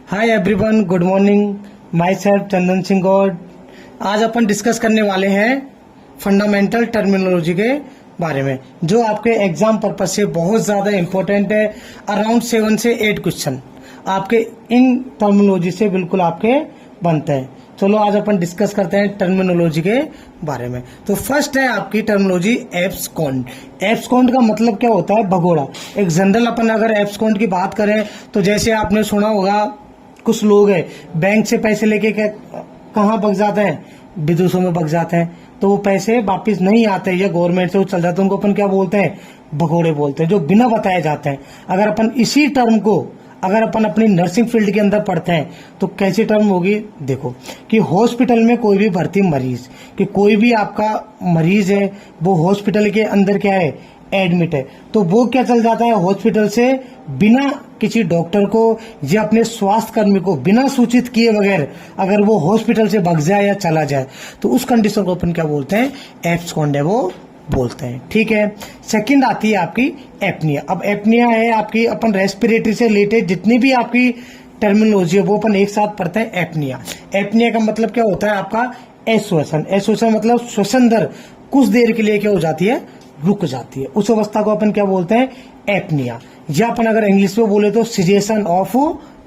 हाय everyone, good morning. Myself Chandan Singh Gaur. आज अपन discuss करने वाले हैं फंडामेंटल टर्मिनोलॉजी के बारे में, जो आपके एग्जाम पर्पज से बहुत ज़्यादा इंपॉर्टेंट है। अराउंड 7 से 8 क्वेश्चन आपके इन टर्मिनोलॉजी से बिल्कुल आपके बनते हैं। चलो आज अपन डिस्कस करते हैं टर्मिनोलॉजी के बारे में। तो फर्स्ट है आपकी टर्मिनोलॉजी एब्सकॉन्ड। एब्सकॉन्ड का मतलब क्या होता है? भगोड़ा। एक जनरल अपन अगर एब्सकॉन्ड की बात करें तो जैसे आपने सुना होगा, कुछ लोग हैं बैंक से पैसे लेके कहाँ भग जाते हैं, विदेशों में भग जाते हैं, तो वो पैसे वापस नहीं आते या गवर्नमेंट से वो चल जाते हैं, उनको अपन क्या बोलते हैं? भगोड़े बोलते हैं, जो बिना बताए जाते हैं। अगर अपन इसी टर्म को अगर अपन अपनी नर्सिंग फील्ड के अंदर पढ़ते हैं तो कैसी टर्म होगी? देखो कि हॉस्पिटल में कोई भी भर्ती मरीज, कि कोई भी आपका मरीज है वो हॉस्पिटल के अंदर क्या है? एडमिट है, तो वो क्या चल जाता है हॉस्पिटल से बिना किसी डॉक्टर को या अपने स्वास्थ्य कर्मी को बिना सूचित किए बगैर अगर वो हॉस्पिटल से भाग जाए या चला जाए तो उस कंडीशन को अपन क्या बोलते हैं? एब्सकॉन्ड है वो बोलते हैं। ठीक है। सेकंड आती है आपकी एपनिया। अब एपनिया है आपकी अपन रेस्पिरेटरी से रिलेटेड जितनी भी आपकी टर्मिनोलॉजी है वो अपन एक साथ पढ़ते हैं। एपनिया, एपनिया का मतलब क्या होता है? आपका एश्वसन। एश्वसन मतलब श्वसन दर कुछ देर के लिए क्या हो जाती है? रुक जाती है। उस अवस्था को अपन क्या बोलते हैं? एपनिया। या अपन अगर इंग्लिश में बोले तो सिजेशन ऑफ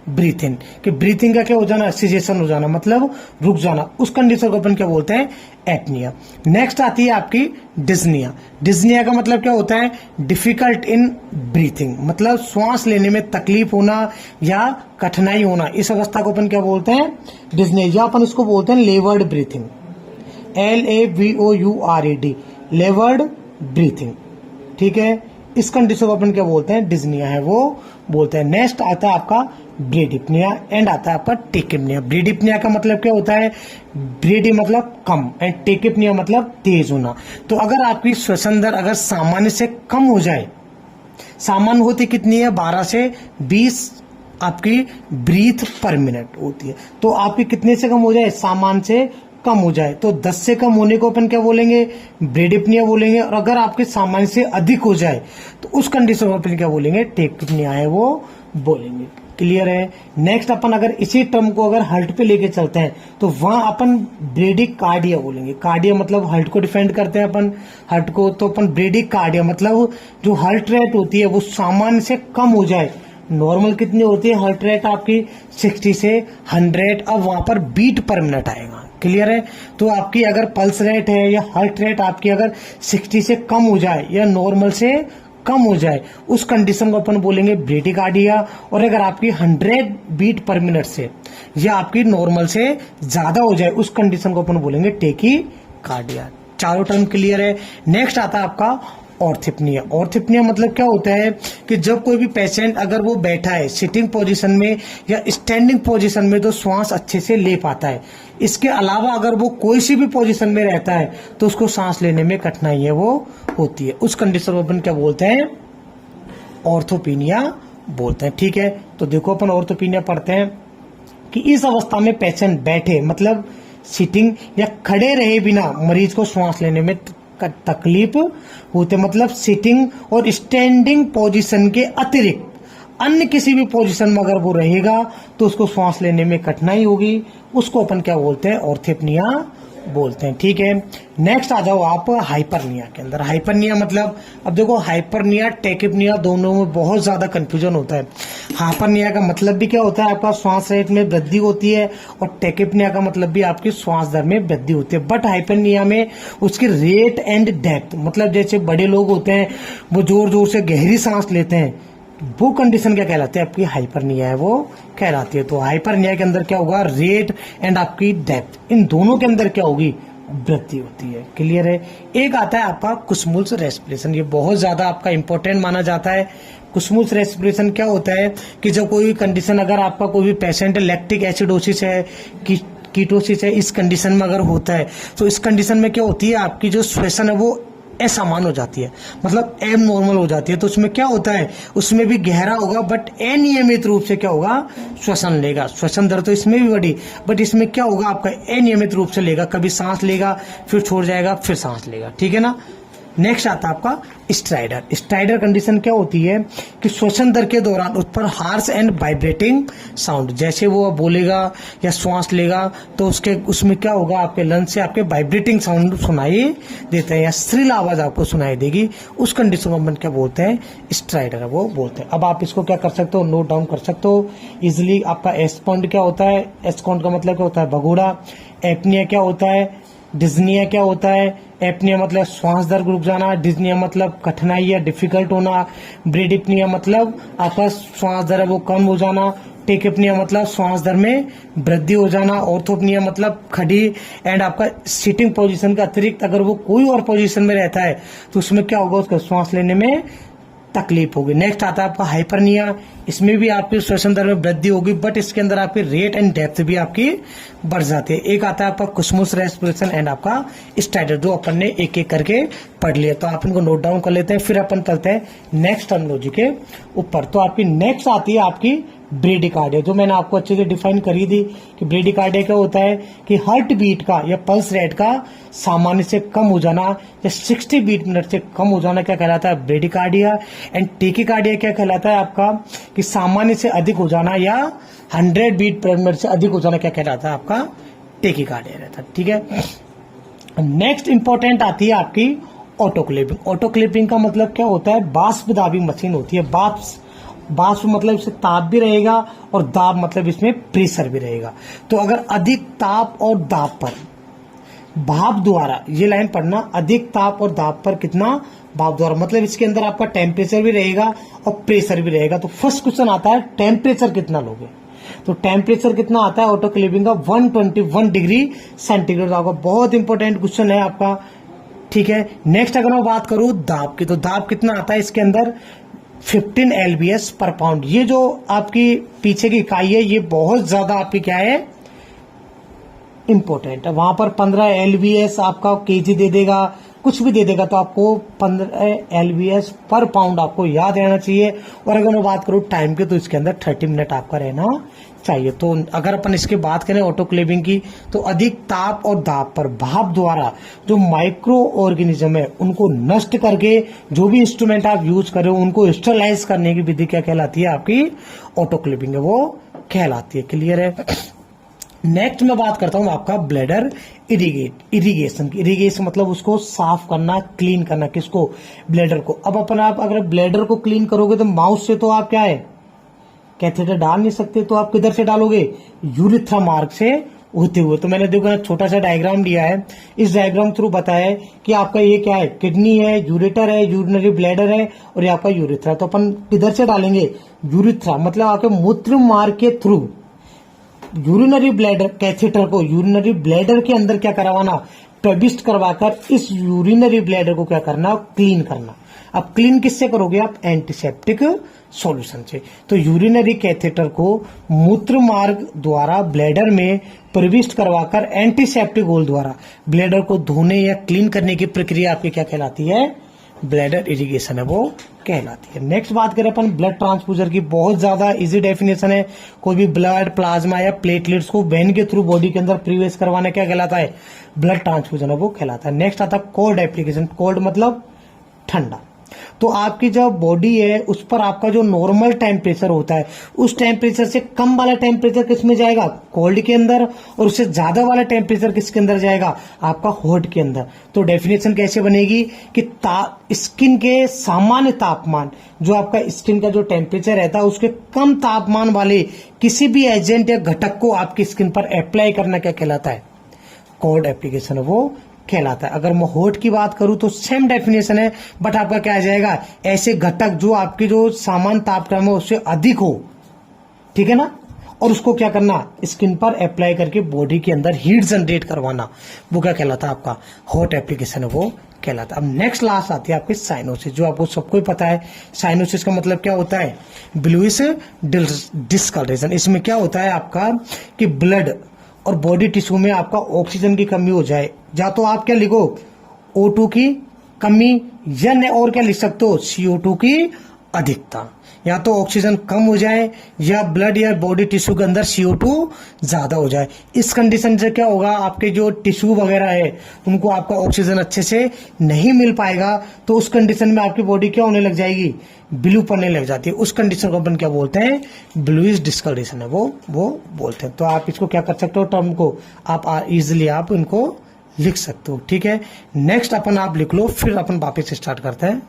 ब्रीथिंग, कि ब्रीथिंग का क्या हो जाना? सिजेशन हो जाना, मतलब रुक जाना। उस कंडीशन को अपन क्या बोलते हैं? एपनिया। नेक्स्ट आती है आपकी डिस्निया। डिस्निया का मतलब क्या होता है? डिफिकल्ट इन ब्रीथिंग, मतलब श्वास लेने में तकलीफ होना या कठिनाई होना। इस अवस्था को अपन क्या बोलते हैं? डिस्निया। या अपन इसको बोलते हैं levered breathing, LAVOURED, levered breathing. ठीक है। इस कंडीशन को अपन क्या बोलते हैं? डिस्निया है वो बोलते हैं। नेक्स्ट आता है आपका ब्रेडिप्निया एंड आता है आपका टेकिप्निया। ब्रेडिप्निया का मतलब क्या होता है? ब्रेडी मतलब कम एंड टेकिप्निया मतलब तेज होना। तो अगर आपकी श्वसन दर अगर सामान्य से कम हो जाए, सामान्य होती कितनी है? 12 से 20 आपकी ब्रीथ पर मिनट होती है। तो आपकी कितने से कम हो जाए? सामान्य से कम हो जाए तो 10 से कम होने को अपन क्या बोलेंगे? ब्रेडिप्निया बोलेंगे। और अगर आपके सामान्य से अधिक हो जाए तो उस कंडीशन में अपन क्या बोलेंगे? टेकिप्निया है वो बोलेंगे। क्लियर है। नेक्स्ट अपन अगर इसी टर्म को अगर हर्ट पे लेके चलते हैं तो वहां अपन ब्रेडिकार्डिया बोलेंगे। कार्डिया मतलब हर्ट को डिफेंड करते हैं अपन, हर्ट को, तो अपन ब्रेडिकार्डिया मतलब जो हर्ट रेट होती है वो सामान्य से कम हो जाए। नॉर्मल कितनी होती है हार्ट रेट आपकी? 60 से 100। अब वहां पर बीट पर मिनट आएगा। क्लियर है। तो आपकी अगर पल्स रेट है या हार्ट रेट आपकी अगर 60 से कम हो जाए या नॉर्मल से कम हो जाए, उस कंडीशन को अपन बोलेंगे ब्रेडिकार्डिया। और अगर आपकी 100 बीट पर मिनट से या आपकी नॉर्मल से ज्यादा हो जाए, उस कंडीशन को अपन बोलेंगे टेकीकार्डिया। चारों टर्म क्लियर है। नेक्स्ट आता है आपका ऑर्थिप्निया। ऑर्थिप्निया मतलब क्या होता है? कि जब कोई भी पेशेंट अगर वो बैठा है सिटिंग पोजीशन में या स्टैंडिंग पोजीशन में तो श्वास अच्छे से ले पाता है। इसके अलावा अगर वो कोई सी भी पोजीशन में रहता है तो उसको सांस लेने में कठिनाई है वो होती है। उस कंडीशन को अपन क्या बोलते हैं? ऑर्थोपिनिया बोलते हैं। ठीक है। तो देखो अपन ऑर्थोपिनिया पढ़ते हैं कि इस अवस्था में पेशेंट बैठे मतलब सिटिंग या खड़े रहे बिना मरीज को श्वास लेने में तकलीफ होते, मतलब सिटिंग और स्टैंडिंग पोजीशन के अतिरिक्त अन्य किसी भी पोजीशन में अगर वो रहेगा तो उसको सांस लेने में कठिनाई होगी। उसको अपन क्या बोलते हैं? ऑर्थिप्निया बोलते हैं। ठीक है। नेक्स्ट आ जाओ आप हाइपरनिया के अंदर। हाइपरनिया मतलब, अब देखो हाइपरनिया टेकिप्निया दोनों में बहुत ज्यादा कंफ्यूजन होता है। हाइपरनिया का मतलब भी क्या होता है? आपका श्वास रेट में वृद्धि होती है, और टेकिप्निया का मतलब भी आपकी श्वास दर में वृद्धि होती है। बट हाइपरनिया में उसकी रेट एंड डेप्थ, मतलब जैसे बड़े लोग होते हैं वो जोर जोर से गहरी सांस लेते हैं, वो कंडीशन क्या कहलाती है? आपकी हाइपरनिया है वो कहलाती है। तो हाइपरनिया के अंदर क्या होगा? रेट एंड आपकी डेप्थ, इन दोनों के अंदर क्या होगी? वृद्धि होती है। क्लियर है। एक आता है आपका कुसमुल्स रेस्पिरेशन। ये बहुत ज्यादा आपका इंपॉर्टेंट माना जाता है। कुसमुल्स रेस्पिरेशन क्या होता है? कि जब कोई भी कंडीशन अगर आपका कोई भी पेशेंट लैक्टिक एसिडोसिस है, कीटोसिस है, इस कंडीशन में अगर होता है तो इस कंडीशन में क्या होती है? आपकी जो श्वसन है वो असामान्य हो जाती है, मतलब एब नॉर्मल हो जाती है। तो उसमें क्या होता है? उसमें भी गहरा होगा बट अनियमित रूप से क्या होगा? श्वसन लेगा। श्वसन दर तो इसमें भी बढ़ी, बट इसमें क्या होगा? आपका अनियमित रूप से लेगा। कभी सांस लेगा फिर छोड़ जाएगा फिर सांस लेगा। ठीक है ना। नेक्स्ट आता है आपका स्ट्राइडर। स्ट्राइडर कंडीशन क्या होती है कि श्वसन दर के दौरान उस पर हार्श एंड वाइब्रेटिंग साउंड, जैसे वो बोलेगा या श्वास लेगा तो उसमें क्या होगा, आपके लंग्स से आपके वाइब्रेटिंग साउंड सुनाई देते हैं या श्रील आवाज आपको सुनाई देगी। उस कंडीशन को अपन क्या बोलते हैं, स्ट्राइडर वो बोलते हैं। अब आप इसको क्या कर सकते हो, नोट डाउन कर सकते हो इजिली। आपका एस्पॉन्ड क्या होता है, एस्पॉन्ड का मतलब क्या होता है, भगोड़ा। एपनिया क्या होता है, डिज्निया क्या होता है, एपनिया मतलब श्वास दर रुक जाना, डिज्निया मतलब कठिनाई या डिफिकल्ट होना, ब्रेडिप्निया मतलब आपका श्वास दर है वो कम हो जाना, टेकिप्निया मतलब श्वास दर में वृद्धि हो जाना, ऑर्थोपनिया मतलब खड़ी एंड आपका सिटिंग पोजीशन का अतिरिक्त अगर वो कोई और पोजीशन में रहता है तो उसमें क्या होगा, उसका श्वास लेने में तकलीफ होगी। नेक्स्ट आता है आपका हाइपरनिया। इसमें भी आपकी श्वसन दर में वृद्धि होगी बट इसके अंदर आपकी रेट एंड डेप्थ भी आपकी बढ़ जाती है। एक आता है आपका कुस्मुस रेस्पिरेशन एंड आपका स्टाइडर, जो अपन ने एक एक करके पढ़ लिया, तो आप इनको नोट डाउन कर लेते हैं। फिर अपन चलते हैं नेक्स्ट टर्मिनोलॉजी के ऊपर। तो आपकी नेक्स्ट आती है आपकी ब्रेडिकार्डिया, जो मैंने आपको अच्छे से डिफाइन करी थी कि ब्रेडिकार्डिया क्या होता है कि हार्ट बीट का या पल्स रेट का सामान्य से कम हो जाना या 60 बीट मिनट से कम हो जाना क्या कहलाता है, ब्रेडिकार्डिया। एंड टेकिकार्डिया क्या कहलाता है आपका कि सामान्य से अधिक हो जाना या 100 बीट पर मिनट से अधिक हो जाना क्या कहलाता है, आपका टेकिकार्डिया रहता है। ठीक है। नेक्स्ट इंपॉर्टेंट आती है आपकी ऑटोक्लेविंग। ऑटोक्लेविंग का मतलब क्या होता है, बाष्प दाबी मशीन होती है। बाष्प मतलब इससे ताप भी रहेगा और दाब मतलब इसमें प्रेशर भी रहेगा। तो अगर अधिक ताप और दाब पर भाप द्वारा, ये लाइन पढ़ना, अधिक ताप और दाब पर कितना भाप द्वारा, मतलब इसके अंदर आपका टेम्परेचर भी रहेगा और प्रेशर भी रहेगा। तो फर्स्ट क्वेश्चन आता है टेम्परेचर कितना लोगे, तो टेम्परेचर कितना आता है ऑटोक्लेविंग का 121 डिग्री सेंटीग्रेड आपका। बहुत इंपॉर्टेंट क्वेश्चन है आपका। ठीक है। नेक्स्ट अगर मैं बात करूं दाब की, तो दाब कितना आता है इसके अंदर 15 LBS पर पाउंड। ये जो आपकी पीछे की इकाई है ये बहुत ज्यादा आपकी क्या है, इंपॉर्टेंट है। वहां पर 15 LBS आपका केजी दे देगा, कुछ भी दे देगा, तो आपको 15 LBS पर पाउंड आपको याद रहना चाहिए। और अगर मैं बात करूं टाइम की, तो इसके अंदर 30 मिनट आपका रहना चाहिए। तो अगर अपन इसकी बात करें ऑटोक्लेविंग की, तो अधिक ताप और दाब पर भाप द्वारा जो माइक्रो ऑर्गेनिज्म है उनको नष्ट करके जो भी इंस्ट्रूमेंट आप यूज करें उनको स्टरलाइज करने की विधि क्या कहलाती है, आपकी ऑटोक्लेविंग है वो कहलाती है। क्लियर है। नेक्स्ट मैं बात करता हूं आपका ब्लैडर इरिगेशन की। इरिगेशन मतलब उसको साफ करना, क्लीन करना, किसको, ब्लैडर को। अब अपन आप अगर ब्लैडर को क्लीन करोगे तो माउथ से तो आप क्या है, कैथेटर डाल नहीं सकते, तो आप किधर से डालोगे, यूरिथ्रा मार्ग से होते हुए। तो मैंने देखो छोटा सा डायग्राम दिया है, इस डायग्राम थ्रू बताया है कि आपका ये क्या है, किडनी है, यूरेटर है, यूरिनरी ब्लैडर है और ये आपका यूरिथ्रा। तो अपन किधर से डालेंगे, यूरिथ्रा, मतलब आपके मूत्र मार्ग के थ्रू यूरिनरी ब्लैडर कैथेटर को यूरिनरी ब्लैडर के अंदर क्या करवाना, प्रविष्ट करवाकर इस यूरिनरी ब्लैडर को क्या करना, क्लीन करना। अब क्लीन किससे करोगे आप, एंटीसेप्टिक सॉल्यूशन से। तो यूरिनरी कैथेटर को मूत्र मार्ग द्वारा ब्लैडर में प्रविष्ट करवाकर एंटीसेप्टिक घोल द्वारा ब्लैडर को धोने या क्लीन करने की प्रक्रिया आपकी क्या कहलाती है, ब्लैडर इरिगेशन है वो कहलाती है। नेक्स्ट बात करें अपन ब्लड ट्रांसफ्यूजर की, बहुत ज्यादा इजी डेफिनेशन है। कोई भी ब्लड, प्लाज्मा या प्लेटलेट्स को वेन के थ्रू बॉडी के अंदर प्रवेश करवाना क्या कहलाता है, ब्लड ट्रांसफ्यूजन है वो कहलाता है। नेक्स्ट आता है कोल्ड एप्लीकेशन। कोल्ड मतलब ठंडा। तो आपकी जो बॉडी है उस पर आपका जो नॉर्मल टेम्परेचर होता है उस टेम्परेचर से कम वाला टेम्परेचर किस में जाएगा, कोल्ड के अंदर, और उससे ज्यादा वाला टेम्परेचर किसके अंदर जाएगा, आपका हॉट के अंदर। तो डेफिनेशन कैसे बनेगी कि स्किन के सामान्य तापमान, जो आपका स्किन का जो टेम्परेचर रहता है उसके कम तापमान वाले किसी भी एजेंट या घटक को आपकी स्किन पर अप्लाई करना क्या कहलाता है, कोल्ड एप्लीकेशन है वो कहलाता है। अगर मैं हॉट की बात करूं तो सेम डेफिनेशन है बट आपका क्या आ जाएगा, ऐसे घटक जो आपकी जो सामान्य तापमान है उससे अधिक हो, ठीक है ना, और उसको क्या करना, स्किन पर अप्लाई करके बॉडी के अंदर हीट जनरेट करवाना, वो क्या कहलाता है, आपका हॉट एप्लीकेशन है वो कहलाता है। अब नेक्स्ट लास्ट आती है आपकी साइनोसिस, जो आपको सबको ही पता है। साइनोसिस का मतलब क्या होता है, ब्लूइश डिस्कलरेशन। इसमें क्या होता है आपका कि ब्लड और बॉडी टिश्यू में आपका ऑक्सीजन की कमी हो जाए, या तो आप क्या लिखो O2 की कमी, या और क्या लिख सकते हो CO2 की अधिकता, या तो ऑक्सीजन कम हो जाए या ब्लड या बॉडी टिश्यू के अंदर CO2 ज्यादा हो जाए। इस कंडीशन से क्या होगा, आपके जो टिश्यू वगैरह है उनको आपका ऑक्सीजन अच्छे से नहीं मिल पाएगा, तो उस कंडीशन में आपकी बॉडी क्या होने लग जाएगी, ब्लू पड़ने लग जाती है। उस कंडीशन को अपन क्या बोलते हैं, ब्लूइश डिस्कलरेशन है वो बोलते हैं। तो आप इसको क्या कर सकते हो, टर्म को आप इजिली आप इनको लिख सकते हो। ठीक है, नेक्स्ट अपन आप लिख लो, फिर अपन वापस स्टार्ट करते हैं।